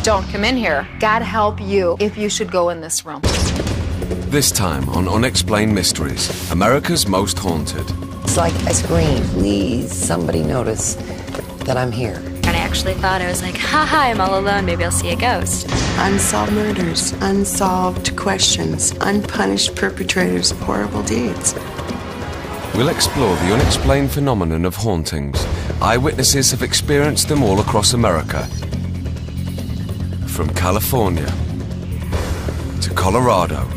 Don't come in here. God help you if you should go in this room. This time on Unexplained Mysteries, America's Most Haunted. It's like I scream, please, somebody notice that I'm here. And I actually thought, I was like, haha, I'm all alone, maybe I'll see a ghost. Unsolved murders, unsolved questions, unpunished perpetrators of horrible deeds. We'll explore the unexplained phenomenon of hauntings. Eyewitnesses have experienced them all across America. From California, to Colorado,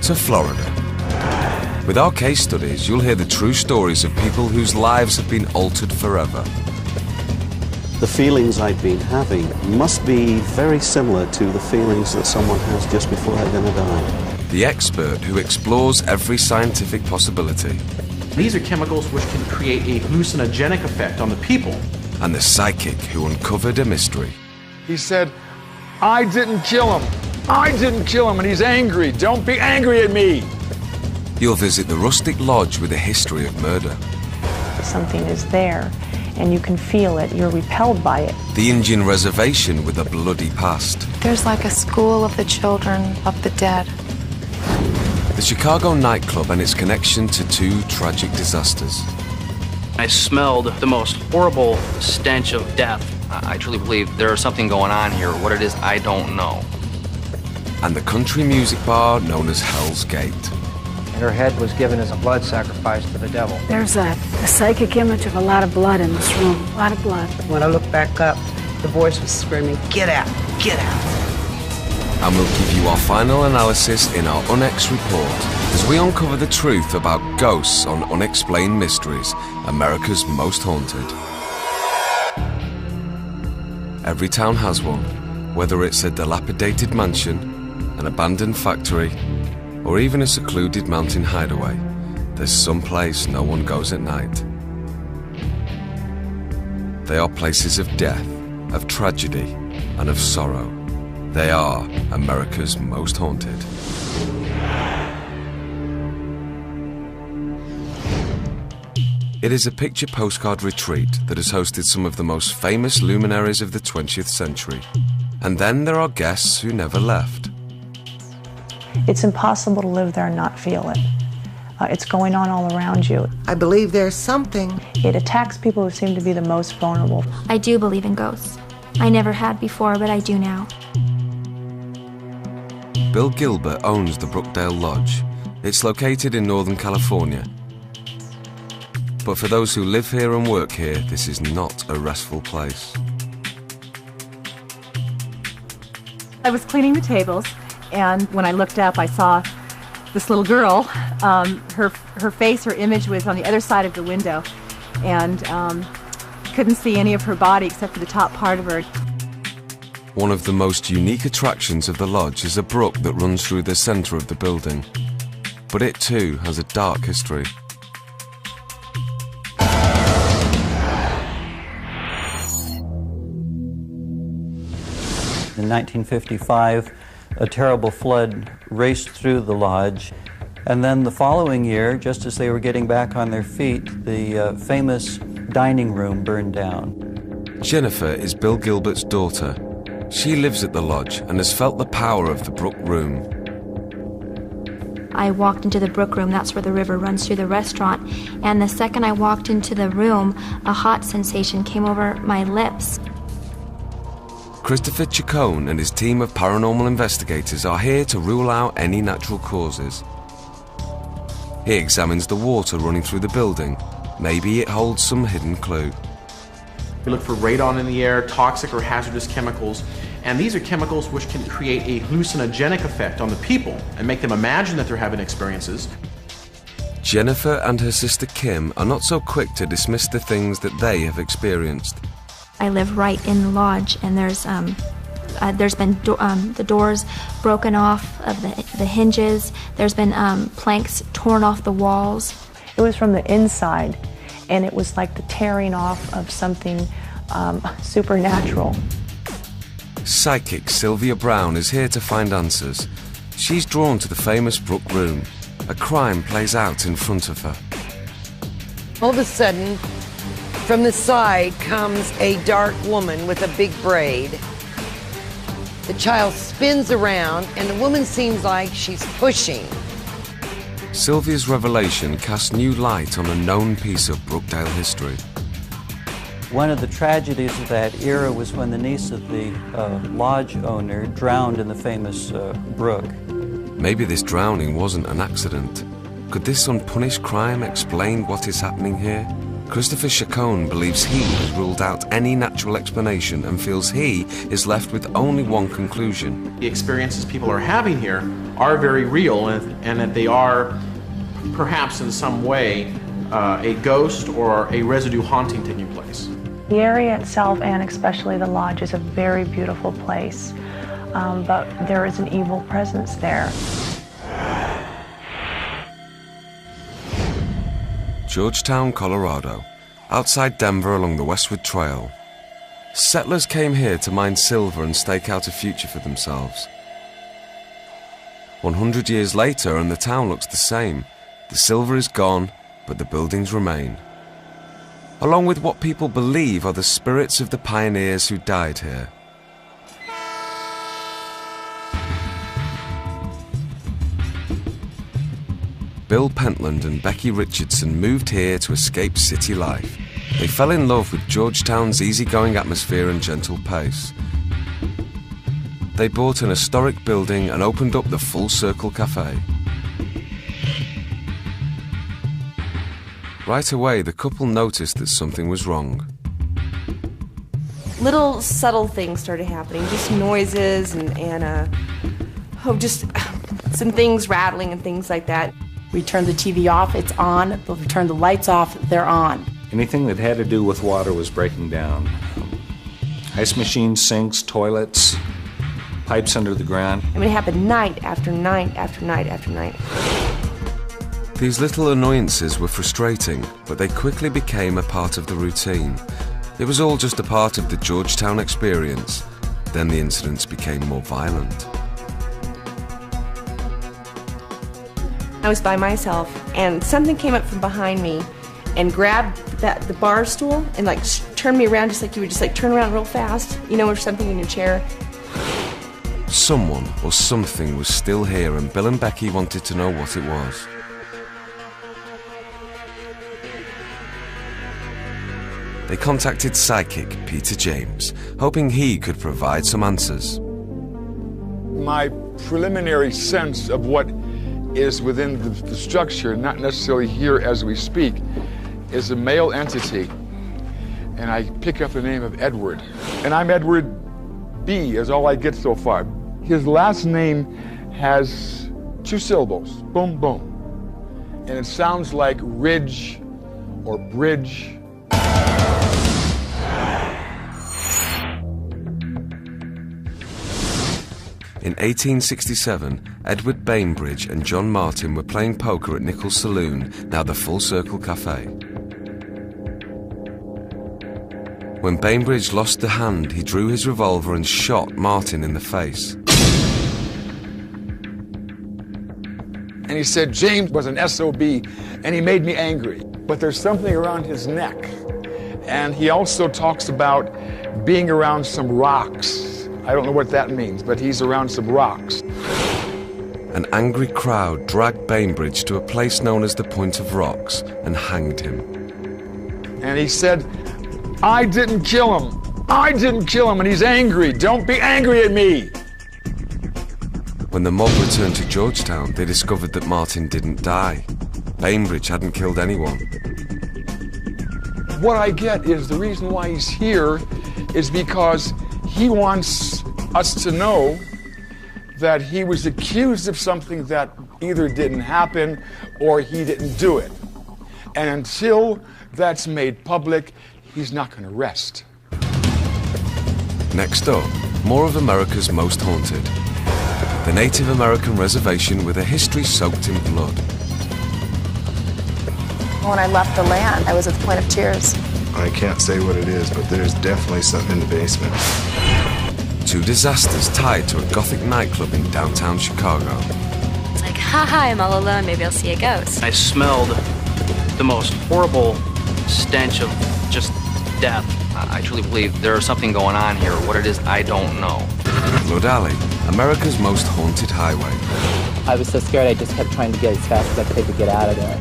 to Florida. With our case studies, you'll hear the true stories of people whose lives have been altered forever. The feelings I've been having must be very similar to the feelings that someone has just before they're going to die. The expert who explores every scientific possibility. These are chemicals which can create a hallucinogenic effect on the people. And the psychic who uncovered a mystery. He said, I didn't kill him. I didn't kill him, and he's angry. Don't be angry at me. You'll visit the rustic lodge with a history of murder. Something is there, and you can feel it. You're repelled by it. The Indian reservation with a bloody past. There's like a school of the children of the dead. The Chicago nightclub and its connection to two tragic disasters. I smelled the most horrible stench of death. I truly believe there is something going on here. What it is, I don't know. And the country music bar known as Hell's Gate. And her head was given as a blood sacrifice to the devil. There's a psychic image of a lot of blood in this room. A lot of blood. When I looked back up, the voice was screaming, get out, get out. And we'll give you our final analysis in our Unex report as we uncover the truth about ghosts on Unexplained Mysteries, America's Most Haunted. Every town has one, whether it's a dilapidated mansion, an abandoned factory, or even a secluded mountain hideaway. There's some place no one goes at night. They are places of death, of tragedy, and of sorrow. They are America's Most Haunted. It is a picture postcard retreat that has hosted some of the most famous luminaries of the 20th century. And then there are guests who never left. It's impossible to live there and not feel it. It's going on all around you. I believe there's something. It attacks people who seem to be the most vulnerable. I do believe in ghosts. I never had before, but I do now. Bill Gilbert owns the Brookdale Lodge. It's located in Northern California. But for those who live here and work here, this is not a restful place. I was cleaning the tables, and when I looked up, I saw this little girl. Her face, her image was on the other side of the window, and couldn't see any of her body except for the top part of her. One of the most unique attractions of the lodge is a brook that runs through the center of the building. But it too has a dark history. In 1955, a terrible flood raced through the lodge. And then the following year, just as they were getting back on their feet, the famous dining room burned down. Jennifer is Bill Gilbert's daughter. She lives at the lodge and has felt the power of the Brook Room. I walked into the Brook Room, that's where the river runs through the restaurant, and the second I walked into the room, a hot sensation came over my lips. Christopher Chacon and his team of paranormal investigators are here to rule out any natural causes. He examines the water running through the building. Maybe it holds some hidden clue. We look for radon in the air, toxic or hazardous chemicals, and these are chemicals which can create a hallucinogenic effect on the people and make them imagine that they're having experiences. Jennifer and her sister Kim are not so quick to dismiss the things that they have experienced. I live right in the lodge, and there's been the doors broken off of the hinges. There's been planks torn off the walls. It was from the inside, and it was like the tearing off of something supernatural. Psychic Sylvia Brown is here to find answers. She's drawn to the famous Brook Room. A crime plays out in front of her. All of a sudden, from the side comes a dark woman with a big braid. The child spins around, and the woman seems like she's pushing. Sylvia's revelation casts new light on a known piece of Brookdale history. One of the tragedies of that era was when the niece of the lodge owner drowned in the famous brook. Maybe this drowning wasn't an accident. Could this unpunished crime explain what is happening here? Christopher Chacon believes he has ruled out any natural explanation and feels he is left with only one conclusion. The experiences people are having here are very real, and that they are perhaps in some way a ghost or a residue haunting taking place. The area itself, and especially the lodge, is a very beautiful place, but there is an evil presence there. Georgetown, Colorado, outside Denver along the Westward Trail. Settlers came here to mine silver and stake out a future for themselves. 100 years later and the town looks the same. The silver is gone, but the buildings remain. Along with what people believe are the spirits of the pioneers who died here. Bill Pentland and Becky Richardson moved here to escape city life. They fell in love with Georgetown's easygoing atmosphere and gentle pace. They bought an historic building and opened up the Full Circle Cafe. Right away, the couple noticed that something was wrong. Little subtle things started happening, just noises and just some things rattling and things like that. We turn the TV off, it's on. We turn the lights off, they're on. Anything that had to do with water was breaking down. Ice machines, sinks, toilets, pipes under the ground. I mean, it happened night after night after night after night. These little annoyances were frustrating, but they quickly became a part of the routine. It was all just a part of the Georgetown experience. Then the incidents became more violent. I was by myself, and something came up from behind me and grabbed the bar stool and like turned me around, just like you would just like turn around real fast, you know, or something in your chair. Someone or something was still here, and Bill and Becky wanted to know what it was. They contacted psychic Peter James, hoping he could provide some answers. My preliminary sense of what is within the structure, not necessarily here as we speak, is a male entity. And I pick up the name of Edward. And I'm Edward B, is all I get so far. His last name has 2 syllables, boom, boom. And it sounds like ridge or bridge. In 1867, Edward Bainbridge and John Martin were playing poker at Nichols' Saloon, now the Full Circle Cafe. When Bainbridge lost the hand, he drew his revolver and shot Martin in the face. And he said James was an SOB, and he made me angry. But there's something around his neck. And he also talks about being around some rocks. I don't know what that means, but he's around some rocks. An angry crowd dragged Bainbridge to a place known as the Point of Rocks and hanged him. And he said, I didn't kill him. I didn't kill him, and he's angry. Don't be angry at me. When the mob returned to Georgetown, they discovered that Martin didn't die. Bainbridge hadn't killed anyone. What I get is the reason why he's here is because he wants us to know that he was accused of something that either didn't happen or he didn't do it. And until that's made public, he's not going to rest. Next up, more of America's most haunted. The Native American reservation with a history soaked in blood. When I left the land, I was at the point of tears. I can't say what it is, but there's definitely something in the basement. 2 disasters tied to a Gothic nightclub in downtown Chicago. It's like, haha, I'm all alone, maybe I'll see a ghost. I smelled the most horrible stench of just death. I truly believe there is something going on here. What it is, I don't know. Blood Alley, America's most haunted highway. I was so scared I just kept trying to get as fast as I could to get out of there.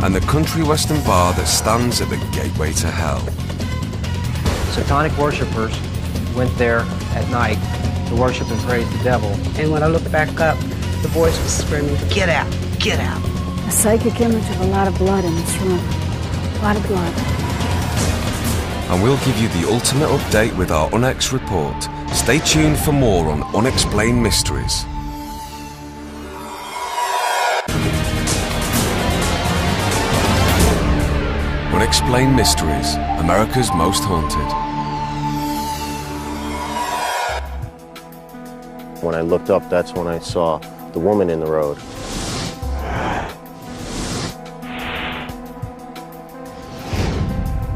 And the country western bar that stands at the gateway to hell. Satanic worshippers went there at night to worship and praise the devil. And when I looked back up, the voice was screaming, "Get out, get out." A psychic image of a lot of blood in this room. A lot of blood. And we'll give you the ultimate update with our Unex report. Stay tuned for more on Unexplained Mysteries. Unexplained Mysteries, America's most haunted. When I looked up, that's when I saw the woman in the road.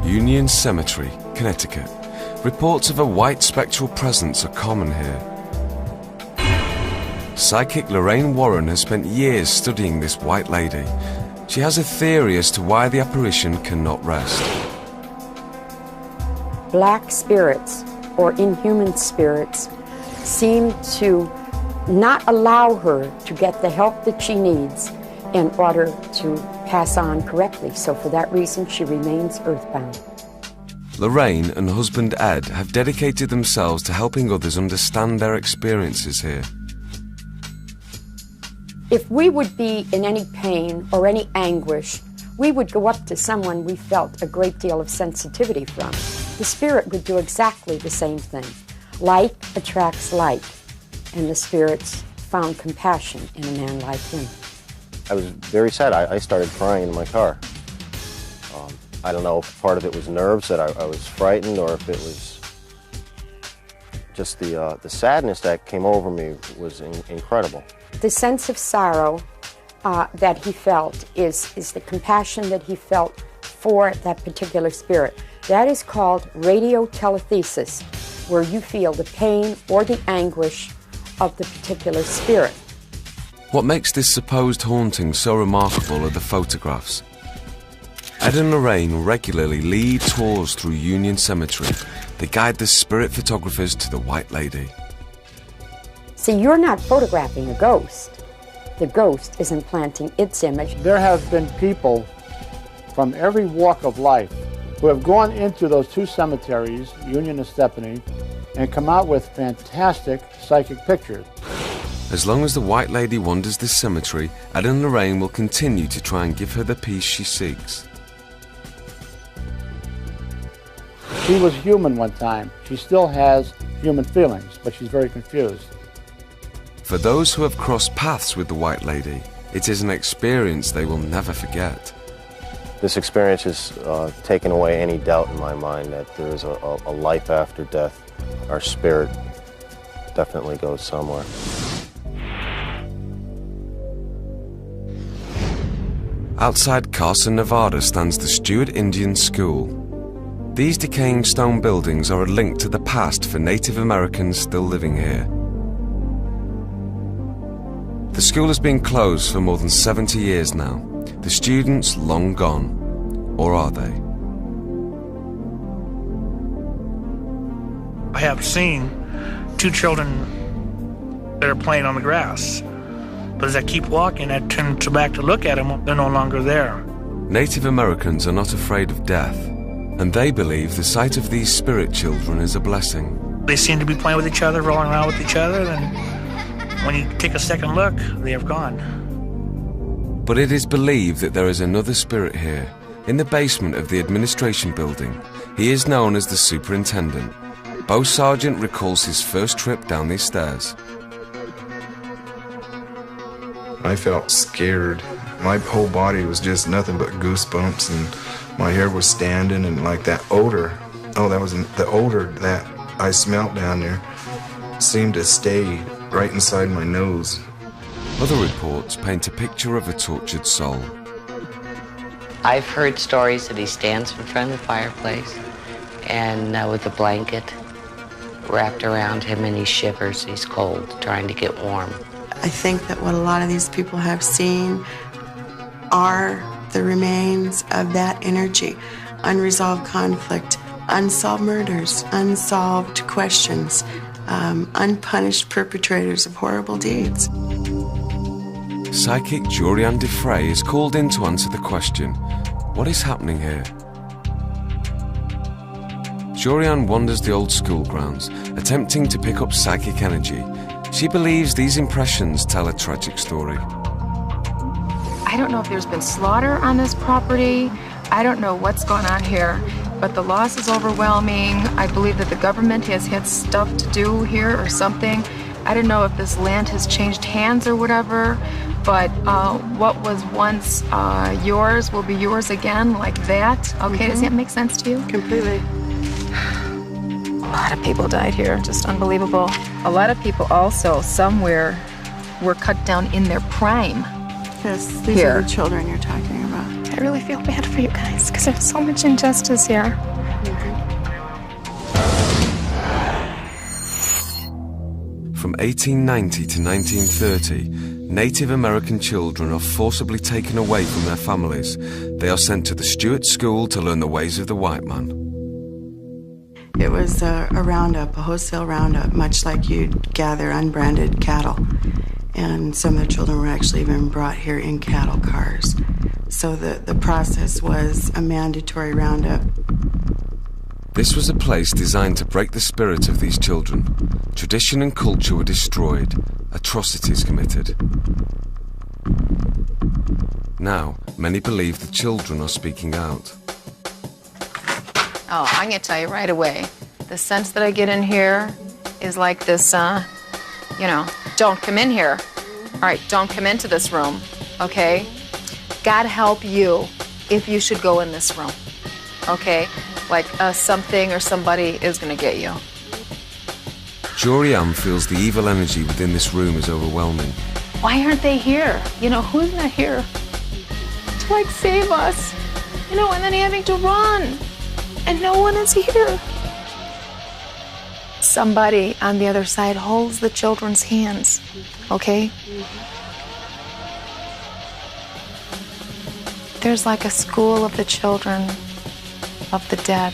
Union Cemetery, Connecticut. Reports of a white spectral presence are common here. Psychic Lorraine Warren has spent years studying this white lady. She has a theory as to why the apparition cannot rest. Black spirits, or inhuman spirits, seem to not allow her to get the help that she needs in order to pass on correctly. So for that reason, she remains earthbound. Lorraine and husband Ed have dedicated themselves to helping others understand their experiences here. If we would be in any pain or any anguish, we would go up to someone we felt a great deal of sensitivity from. The spirit would do exactly the same thing. Like attracts like, and the spirits found compassion in a man like him. I was very sad. I started crying in my car. I don't know if part of it was nerves, that I was frightened, or if it was just the sadness that came over me was incredible. The sense of sorrow that he felt is the compassion that he felt for that particular spirit. That is called radiotelethesis, where you feel the pain or the anguish of the particular spirit. What makes this supposed haunting so remarkable are the photographs. Ed and Lorraine regularly lead tours through Union Cemetery. They guide the spirit photographers to the White Lady. See, you're not photographing a ghost. The ghost is implanting its image. There have been people from every walk of life who have gone into those two cemeteries, Union and Stephanie, and come out with fantastic psychic pictures. As long as the White Lady wanders this cemetery, Ed and Lorraine will continue to try and give her the peace she seeks. She was human one time. She still has human feelings, but she's very confused. For those who have crossed paths with the White Lady, it is an experience they will never forget. This experience has taken away any doubt in my mind that there is a life after death. Our spirit definitely goes somewhere. Outside Carson, Nevada stands the Stewart Indian School. These decaying stone buildings are a link to the past for Native Americans still living here. The school has been closed for more than 70 years now. The students long gone, or are they? I have seen two children that are playing on the grass, but as I keep walking, I turn back to look at them, they're no longer there. Native Americans are not afraid of death, and they believe the sight of these spirit children is a blessing. They seem to be playing with each other, rolling around with each other, and when you take a second look, they have gone. But it is believed that there is another spirit here, in the basement of the administration building. He is known as the superintendent. Bo Sargent recalls his first trip down these stairs. I felt scared. My whole body was just nothing but goosebumps, and my hair was standing, and like that odor, that was the odor that I smelled down there seemed to stay right inside my nose. Other reports paint a picture of a tortured soul. I've heard stories that he stands in front of the fireplace and with a blanket wrapped around him, and he shivers, he's cold, trying to get warm. I think that what a lot of these people have seen are the remains of that energy, unresolved conflict, unsolved murders, unsolved questions, unpunished perpetrators of horrible deeds. Psychic Jorianne Defray is called in to answer the question, what is happening here? Jorianne wanders the old school grounds, attempting to pick up psychic energy. She believes these impressions tell a tragic story. I don't know if there's been slaughter on this property. I don't know what's going on here, but the loss is overwhelming. I believe that the government has had stuff to do here or something. I don't know if this land has changed hands or whatever, but what was once yours will be yours again, like that. Okay, does that make sense to you? Completely. A lot of people died here, just unbelievable. A lot of people also, somewhere, were cut down in their prime. Yes, these are the children you're talking about. I really feel bad for you guys, because there's so much injustice here. From 1890 to 1930, Native American children are forcibly taken away from their families. They are sent to the Stuart School to learn the ways of the white man. It was a roundup, a wholesale roundup, much like you'd gather unbranded cattle. And some of the children were actually even brought here in cattle cars. So the process was a mandatory roundup. This was a place designed to break the spirit of these children. Tradition and culture were destroyed, atrocities committed. Now, many believe the children are speaking out. Oh, I'm going to tell you right away. The sense that I get in here is like this, don't come in here. All right, don't come into this room, okay? God help you if you should go in this room, okay? Like something or somebody is going to get you. Jorianne feels the evil energy within this room is overwhelming. Why aren't they here? Who's not here to, like, save us? And then having to run. And no one is here. Somebody on the other side holds the children's hands, okay? There's like a school of the children of the dead.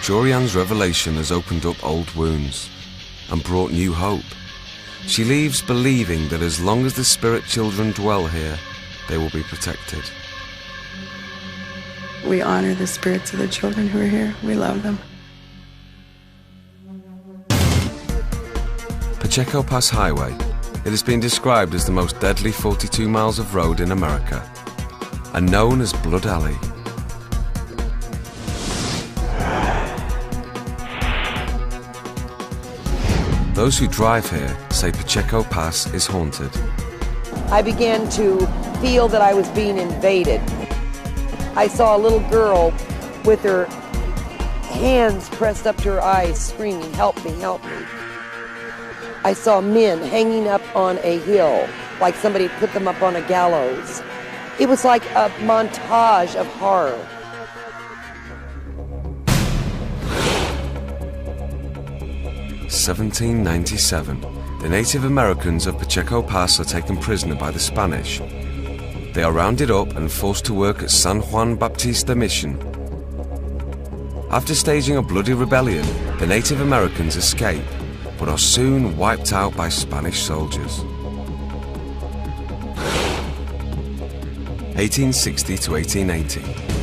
Jorianne's revelation has opened up old wounds and brought new hope. She leaves believing that as long as the spirit children dwell here, they will be protected. We honor the spirits of the children who are here. We love them. Pacheco Pass Highway. It has been described as the most deadly 42 miles of road in America, and known as Blood Alley. Those who drive here say Pacheco Pass is haunted. I began to feel that I was being invaded. I saw a little girl with her hands pressed up to her eyes, screaming, "Help me, help me." I saw men hanging up on a hill, like somebody put them up on a gallows. It was like a montage of horror. (1797). The Native Americans of Pacheco Pass are taken prisoner by the Spanish. They are rounded up and forced to work at San Juan Baptista Mission. After staging a bloody rebellion, the Native Americans escape, but are soon wiped out by Spanish soldiers. 1860 to 1880.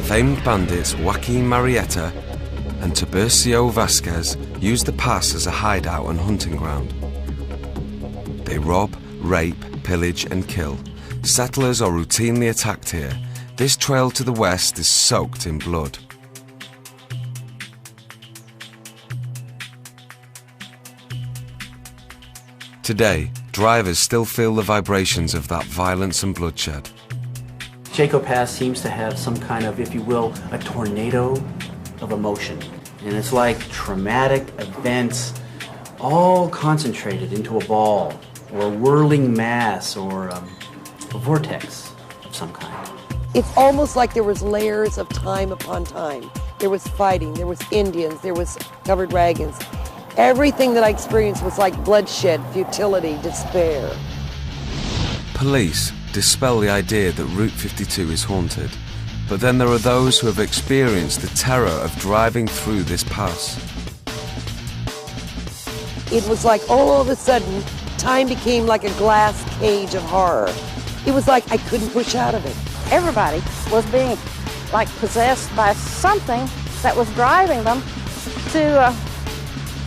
Famed bandits Joaquin Marietta and Tiburcio Vasquez used the pass as a hideout and hunting ground. They rob, rape, pillage and kill. Settlers are routinely attacked here. This trail to the west is soaked in blood. Today, drivers still feel the vibrations of that violence and bloodshed. Pacheco Pass seems to have some kind of, if you will, a tornado of emotion. And it's like traumatic events all concentrated into a ball, or a whirling mass, or a vortex of some kind. It's almost like there was layers of time upon time. There was fighting, there was Indians, there was covered wagons. Everything that I experienced was like bloodshed, futility, despair. Police dispel the idea that Route 52 is haunted. But then there are those who have experienced the terror of driving through this pass. It was like all of a sudden, time became like a glass cage of horror. It was like I couldn't push out of it. Everybody was being like possessed by something that was driving them to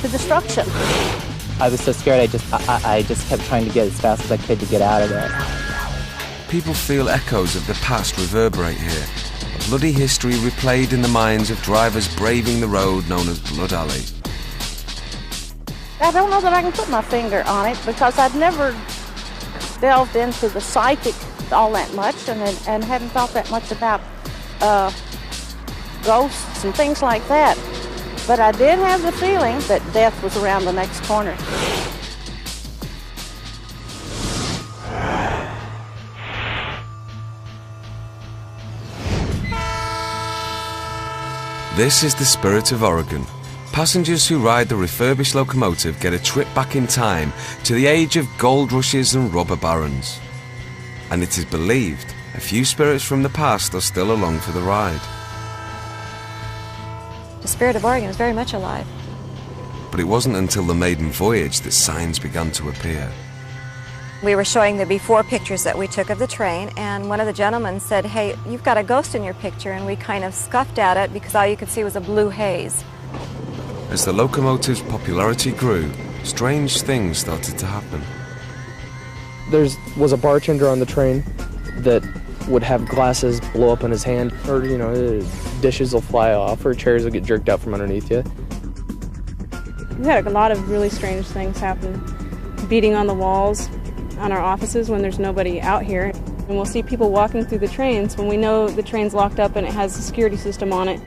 destruction. I was so scared, I just kept trying to get as fast as I could to get out of there. People feel echoes of the past reverberate here. A bloody history replayed in the minds of drivers braving the road known as Blood Alley. I don't know that I can put my finger on it because I'd never delved into the psychic all that much and hadn't thought that much about ghosts and things like that. But I did have the feeling that death was around the next corner. This is the Spirit of Oregon. Passengers who ride the refurbished locomotive get a trip back in time to the age of gold rushes and robber barons. And it is believed a few spirits from the past are still along for the ride. The Spirit of Oregon is very much alive. But it wasn't until the maiden voyage that signs began to appear. We were showing the before pictures that we took of the train, and one of the gentlemen said, "Hey, you've got a ghost in your picture," and we kind of scuffed at it because all you could see was a blue haze. As the locomotive's popularity grew, strange things started to happen. There was a bartender on the train that would have glasses blow up in his hand, or, dishes will fly off, or chairs will get jerked out from underneath you. We had a lot of really strange things happen. Beating on the walls on our offices when there's nobody out here. And we'll see people walking through the trains when we know the train's locked up and it has a security system on it.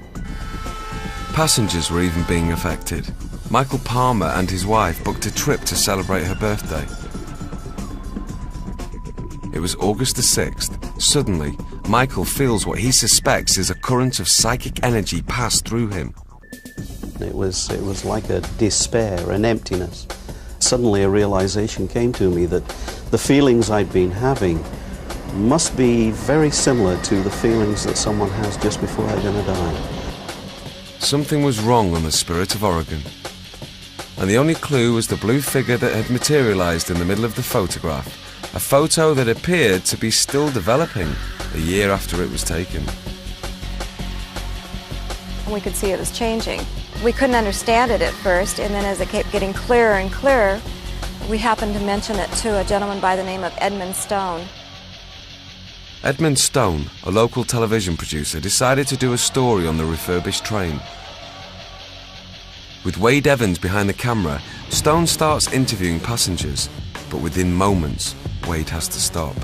Passengers were even being affected. Michael Palmer and his wife booked a trip to celebrate her birthday. It was August the 6th. Suddenly, Michael feels what he suspects is a current of psychic energy pass through him. It was like a despair, an emptiness. Suddenly a realization came to me that the feelings I'd been having must be very similar to the feelings that someone has just before they're going to die. Something was wrong on the Spirit of Oregon. And the only clue was the blue figure that had materialized in the middle of the photograph, a photo that appeared to be still developing a year after it was taken. And we could see it was changing. We couldn't understand it at first, and then as it kept getting clearer and clearer, we happened to mention it to a gentleman by the name of Edmund Stone. Edmund Stone, a local television producer, decided to do a story on the refurbished train. With Wade Evans behind the camera, Stone starts interviewing passengers, but within moments, Wade has to stop.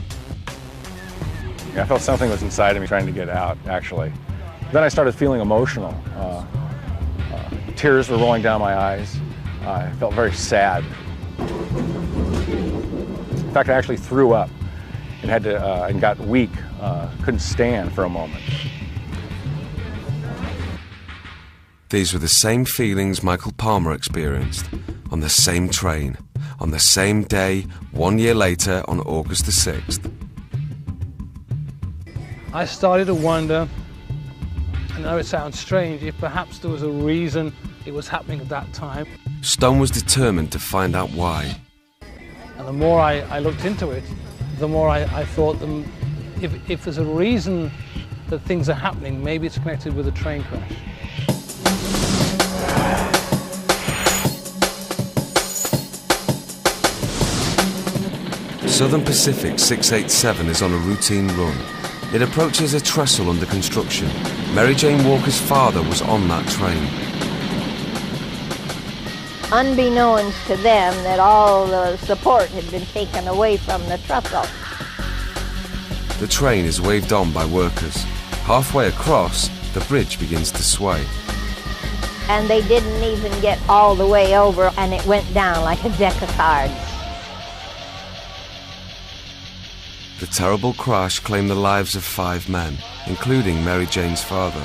I felt something was inside of me trying to get out, actually. Then I started feeling emotional. Tears were rolling down my eyes. I felt very sad. In fact, I actually threw up and and got weak. Couldn't stand for a moment. These were the same feelings Michael Palmer experienced on the same train, on the same day, 1 year later on August the 6th. I started to wonder, I know it sounds strange, if perhaps there was a reason it was happening at that time. Stone was determined to find out why. And the more I looked into it, the more I thought if there's a reason that things are happening, maybe it's connected with a train crash. Southern Pacific 687 is on a routine run. It approaches a trestle under construction. Mary Jane Walker's father was on that train. Unbeknownst to them that all the support had been taken away from the trestle. The train is waved on by workers. Halfway across, the bridge begins to sway. And they didn't even get all the way over, and it went down like a deck of cards. The terrible crash claimed the lives of 5 men, including Mary Jane's father.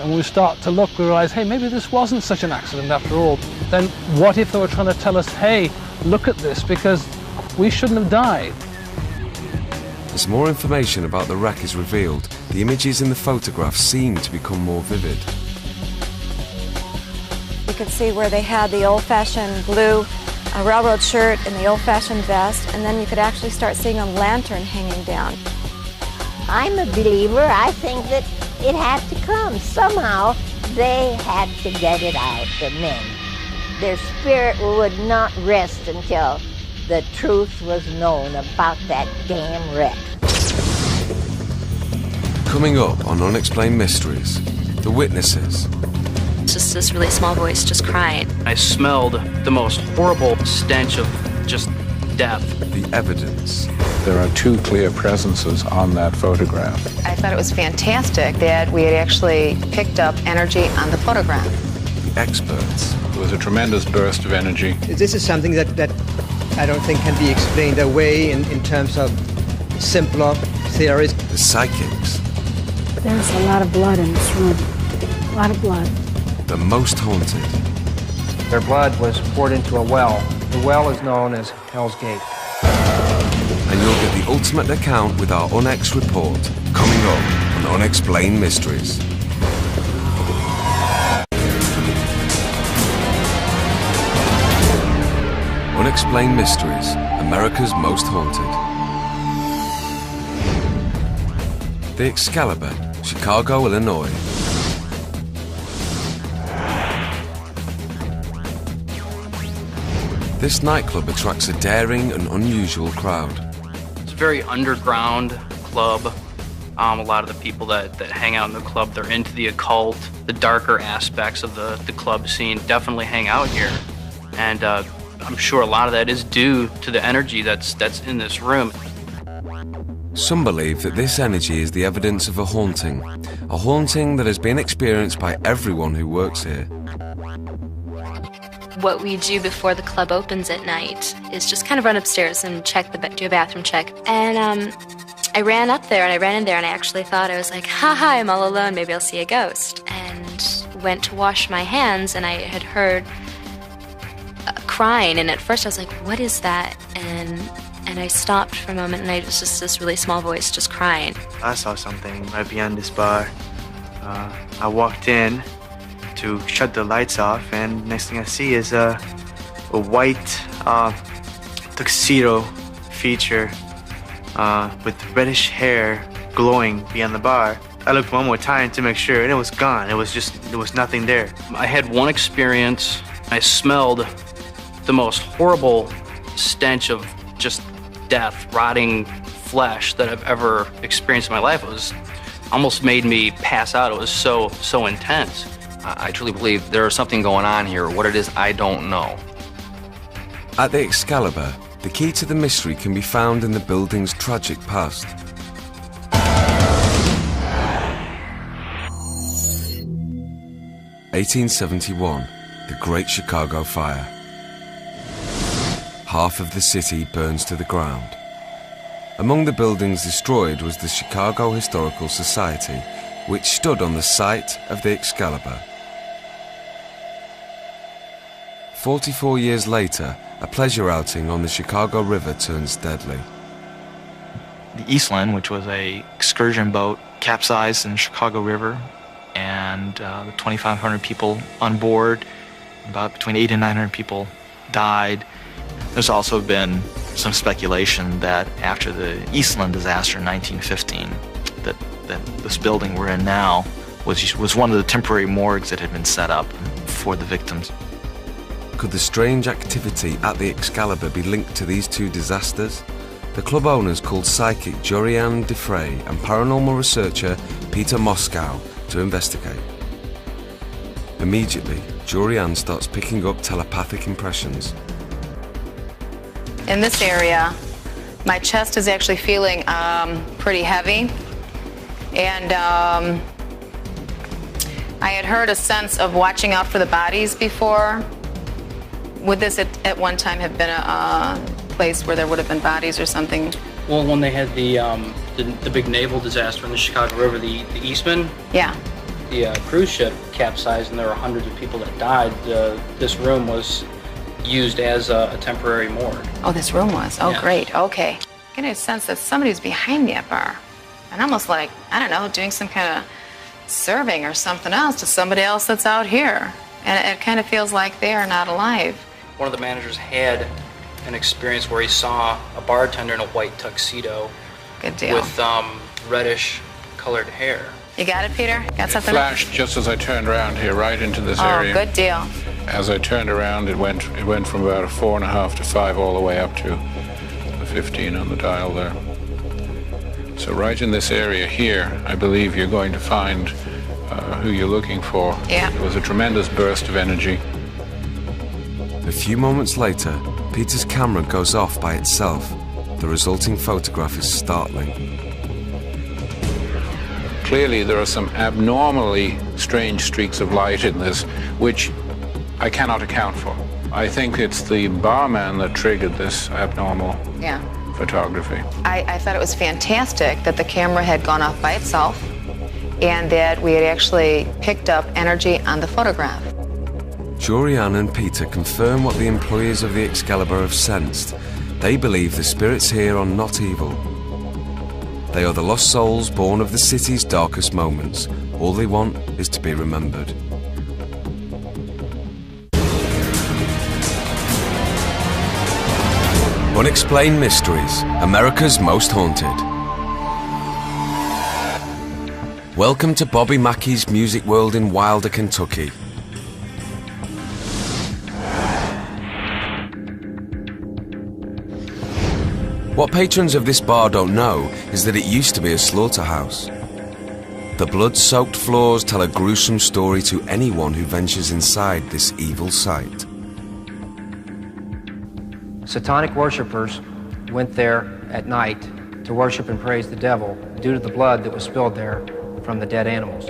And we start to look, we realise, hey, maybe this wasn't such an accident after all. Then what if they were trying to tell us, hey, look at this, because we shouldn't have died? As more information about the wreck is revealed, the images in the photographs seem to become more vivid. You could see where they had the old-fashioned blue railroad shirt and the old-fashioned vest, and then you could actually start seeing a lantern hanging down. I'm a believer. I think that it had to come. Somehow, they had to get it out, the men. Their spirit would not rest until the truth was known about that damn wreck. Coming up on Unexplained Mysteries, the witnesses. It's just this really small voice just crying. I smelled the most horrible stench of just death. The evidence. There are two clear presences on that photograph. I thought it was fantastic that we had actually picked up energy on the photograph. The experts. It was a tremendous burst of energy. This is something that I don't think can be explained away in terms of simpler theories. The psychics. There's a lot of blood in this room. A lot of blood. The most haunted. Their blood was poured into a well. The well is known as Hell's Gate. And you'll get the ultimate account with our Unex report, coming up on Unexplained Mysteries. Unexplained Mysteries, America's Most Haunted. The Excalibur, Chicago, Illinois. This nightclub attracts a daring and unusual crowd. It's a very underground club. A lot of the people that hang out in the club, they're into the occult. The darker aspects of the club scene definitely hang out here. And I'm sure a lot of that is due to the energy that's in this room. Some believe that this energy is the evidence of a haunting that has been experienced by everyone who works here. What we do before the club opens at night is just kind of run upstairs and do a bathroom check. And I ran up there and I ran in there and I actually thought, I was like, haha, I'm all alone, maybe I'll see a ghost. And went to wash my hands and I had heard crying, and at first I was like, what is that? And I stopped for a moment and it was just this really small voice just crying. I saw something right beyond this bar. I walked in to shut the lights off, and next thing I see is a white tuxedo feature with reddish hair glowing beyond the bar. I looked one more time to make sure, and it was gone. There was nothing there. I had one experience. I smelled the most horrible stench of just death, rotting flesh that I've ever experienced in my life. It was almost made me pass out. It was so intense. I truly believe there is something going on here. What it is, I don't know. At the Excalibur, the key to the mystery can be found in the building's tragic past. (1871), the Great Chicago Fire. Half of the city burns to the ground. Among the buildings destroyed was the Chicago Historical Society, which stood on the site of the Excalibur. 44 years later, a pleasure outing on the Chicago River turns deadly. The Eastland, which was an excursion boat, capsized in the Chicago River, and the 2,500 people on board, about between 800 and 900 people died. There's also been some speculation that after the Eastland disaster in 1915, that this building we're in now was one of the temporary morgues that had been set up for the victims. Could the strange activity at the Excalibur be linked to these two disasters? The club owners called psychic Jorianne Defray and paranormal researcher Peter Moscow to investigate. Immediately, Jorianne starts picking up telepathic impressions. In this area, my chest is actually feeling pretty heavy. And I had heard a sense of watching out for the bodies before. Would this at one time have been a place where there would have been bodies or something? Well, when they had the big naval disaster in the Chicago River, the Eastman, yeah, the cruise ship capsized and there were hundreds of people that died. This room was used as a temporary morgue. Oh, this room was? Oh, Yes. Great. Okay. I get a sense that somebody's behind that bar. and almost like, I don't know, doing some kind of serving or something else to somebody else that's out here. And it kind of feels like they are not alive. One of the managers had an experience where he saw a bartender in a white tuxedo. Good deal. With reddish colored hair. You got it, Peter? Got something? It flashed just as I turned around here, right into this area. Oh, good deal. As I turned around, it went from about a 4.5 to 5 all the way up to the 15 on the dial there. So right in this area here, I believe you're going to find who you're looking for. Yeah. It was a tremendous burst of energy. A few moments later, Peter's camera goes off by itself. The resulting photograph is startling. Clearly, there are some abnormally strange streaks of light in this, which I cannot account for. I think it's the barman that triggered this abnormal photography. I thought it was fantastic that the camera had gone off by itself and that we had actually picked up energy on the photograph. Jorianne and Peter confirm what the employees of the Excalibur have sensed. They believe the spirits here are not evil. They are the lost souls born of the city's darkest moments. All they want is to be remembered. Unexplained Mysteries, America's Most Haunted. Welcome to Bobby Mackey's Music World in Wilder, Kentucky. What patrons of this bar don't know is that it used to be a slaughterhouse. The blood-soaked floors tell a gruesome story to anyone who ventures inside this evil site. Satanic worshippers went there at night to worship and praise the devil due to the blood that was spilled there from the dead animals.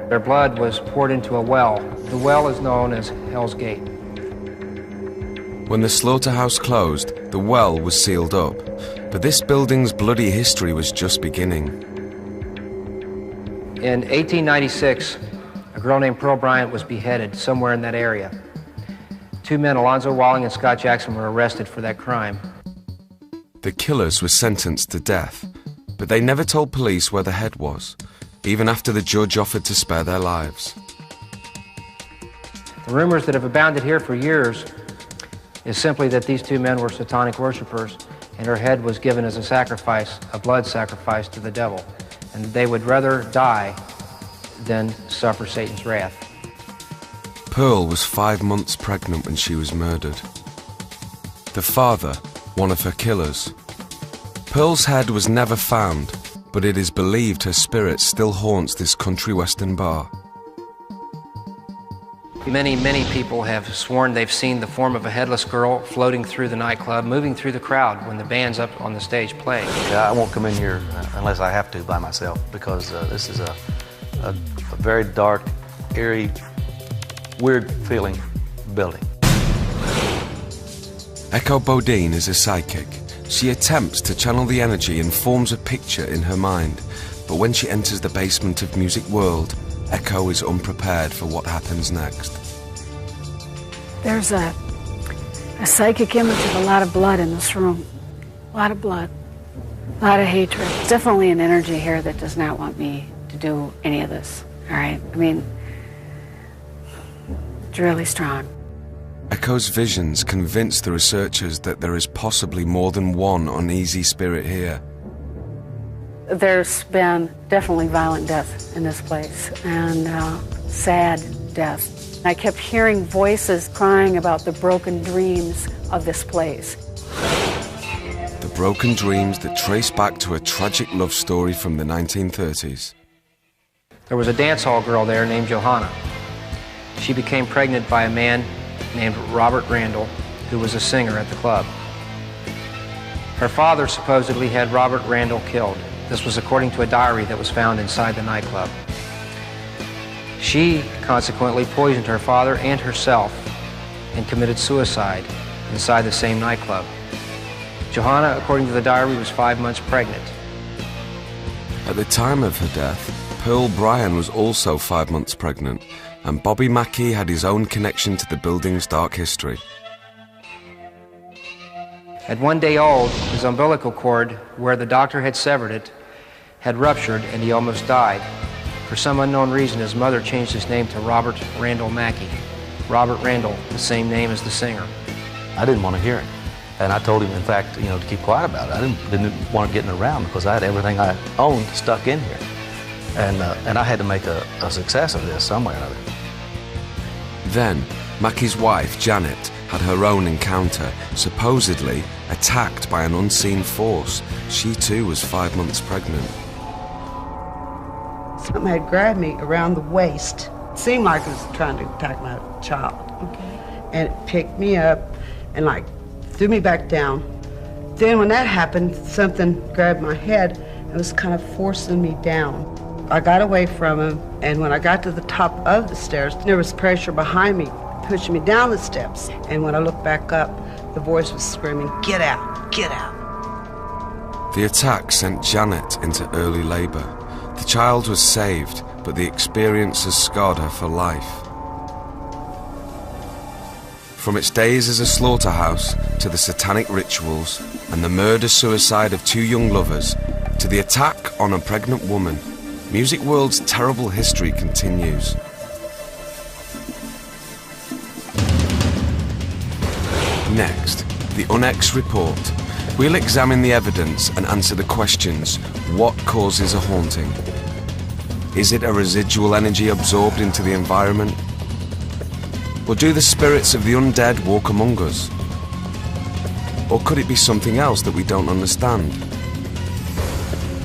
Their blood was poured into a well. The well is known as Hell's Gate. When the slaughterhouse closed, the well was sealed up, but this building's bloody history was just beginning. In 1896, a girl named Pearl Bryant was beheaded somewhere in that area. Two men, Alonzo Walling and Scott Jackson, were arrested for that crime. The killers were sentenced to death, but they never told police where the head was, even after the judge offered to spare their lives. The rumors that have abounded here for years is simply that these two men were satanic worshipers and her head was given as a sacrifice, a blood sacrifice to the devil, and they would rather die than suffer Satan's wrath. Pearl was 5 months pregnant when she was murdered. The father, one of her killers. Pearl's head was never found, but it is believed her spirit still haunts this country western bar. Many people have sworn they've seen the form of a headless girl floating through the nightclub, moving through the crowd when the band's up on the stage playing. Yeah, I won't come in here unless I have to by myself, because this is a very dark, eerie, weird feeling building. Echo Bodine is a psychic. She attempts to channel the energy and forms a picture in her mind, but when she enters the basement of Music World, Echo is unprepared for what happens next. There's a psychic image of a lot of blood in this room. A lot of blood. A lot of hatred. Definitely an energy here that does not want me to do any of this. All right? I mean, it's really strong. Echo's visions convince the researchers that there is possibly more than one uneasy spirit here. There's been definitely violent death in this place, and sad death. I kept hearing voices crying about the broken dreams of this place. The broken dreams that trace back to a tragic love story from the 1930s. There was a dance hall girl there named Johanna. She became pregnant by a man named Robert Randall, who was a singer at the club. Her father supposedly had Robert Randall killed. This was according to a diary that was found inside the nightclub. She consequently poisoned her father and herself and committed suicide inside the same nightclub. Johanna, according to the diary, was 5 months pregnant. At the time of her death, Pearl Bryan was also 5 months pregnant, and Bobby Mackey had his own connection to the building's dark history. At 1 day old, his umbilical cord, where the doctor had severed it, had ruptured and he almost died. For some unknown reason, his mother changed his name to Robert Randall Mackey. Robert Randall, the same name as the singer. I didn't want to hear it. And I told him, in fact, to keep quiet about it. I didn't want to get in around because I had everything I owned stuck in here. And I had to make a success of this some way or other. Then, Mackey's wife, Janet, had her own encounter, supposedly attacked by an unseen force. She too was 5 months pregnant. Something had grabbed me around the waist. It seemed like it was trying to attack my child. Okay. And it picked me up and threw me back down. Then when that happened, something grabbed my head and was kind of forcing me down. I got away from him, and when I got to the top of the stairs, there was pressure behind me, pushing me down the steps. And when I looked back up, the voice was screaming, "Get out, get out." The attack sent Janet into early labor. The child was saved, but the experience has scarred her for life. From its days as a slaughterhouse, to the satanic rituals, and the murder-suicide of two young lovers, to the attack on a pregnant woman, Music World's terrible history continues. Next, the Unex Report. We'll examine the evidence and answer the questions: what causes a haunting? Is it a residual energy absorbed into the environment? Or do the spirits of the undead walk among us? Or could it be something else that we don't understand?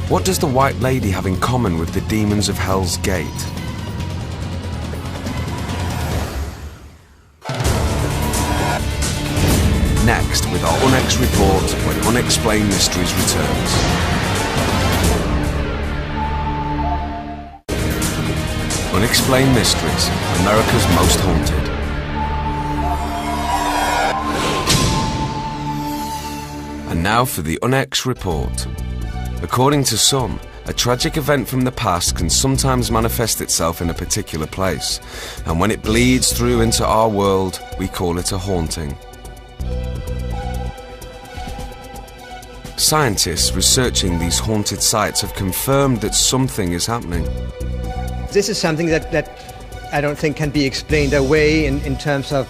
What does the White Lady have in common with the demons of Hell's Gate? Next, with our Unex Report, when Unexplained Mysteries returns. Unexplained Mysteries, America's Most Haunted. And now for the Unex Report. According to some, a tragic event from the past can sometimes manifest itself in a particular place, and when it bleeds through into our world, we call it a haunting. Scientists researching these haunted sites have confirmed that something is happening. This is something that I don't think can be explained away in terms of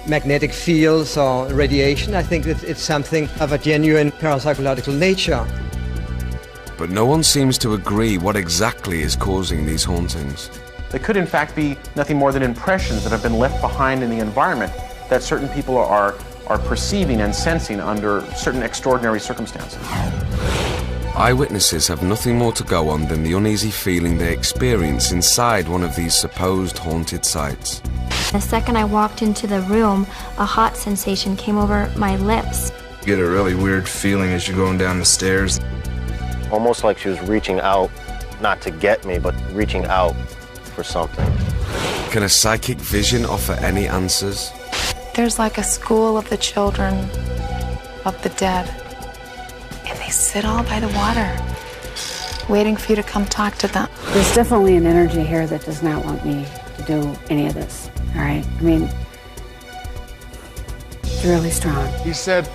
magnetic fields or radiation. I think that it's something of a genuine parapsychological nature. But no one seems to agree what exactly is causing these hauntings. They could in fact be nothing more than impressions that have been left behind in the environment that certain people are perceiving and sensing under certain extraordinary circumstances. Eyewitnesses have nothing more to go on than the uneasy feeling they experience inside one of these supposed haunted sites. The second I walked into the room, a hot sensation came over my lips. You get a really weird feeling as you're going down the stairs. Almost like she was reaching out, not to get me, but reaching out for something. Can a psychic vision offer any answers? There's like a school of the children of the dead. And they sit all by the water, waiting for you to come talk to them. There's definitely an energy here that does not want me to do any of this, all right? I mean, it's really strong. He said,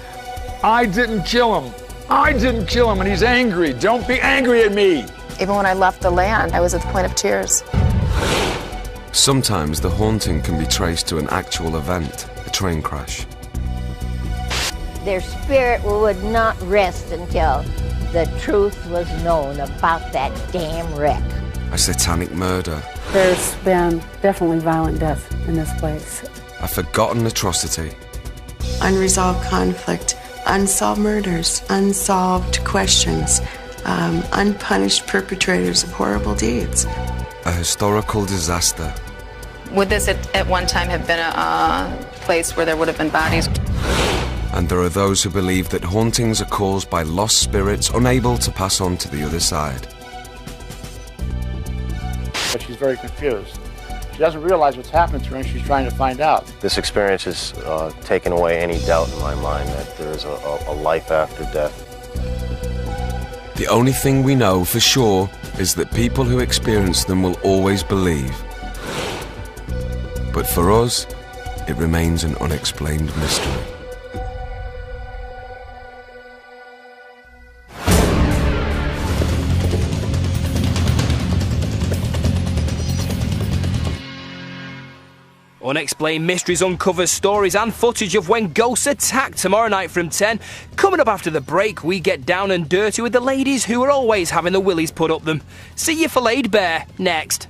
"I didn't kill him. I didn't kill him," and he's angry. "Don't be angry at me." Even when I left the land, I was at the point of tears. Sometimes the haunting can be traced to an actual event, a train crash. Their spirit would not rest until the truth was known about that damn wreck. A satanic murder. There's been definitely violent death in this place. A forgotten atrocity. Unresolved conflict, unsolved murders, unsolved questions, unpunished perpetrators of horrible deeds. A historical disaster. Would this at one time have been a place where there would have been bodies? And there are those who believe that hauntings are caused by lost spirits unable to pass on to the other side. But she's very confused. She doesn't realize what's happening to her, and she's trying to find out. This experience has taken away any doubt in my mind that there is a life after death. The only thing we know for sure is that people who experience them will always believe. But for us, it remains an unexplained mystery. Unexplained Mysteries uncovers stories and footage of when ghosts attack tomorrow night from 10. Coming up after the break, we get down and dirty with the ladies who are always having the willies put up them. See you for Laid Bear next.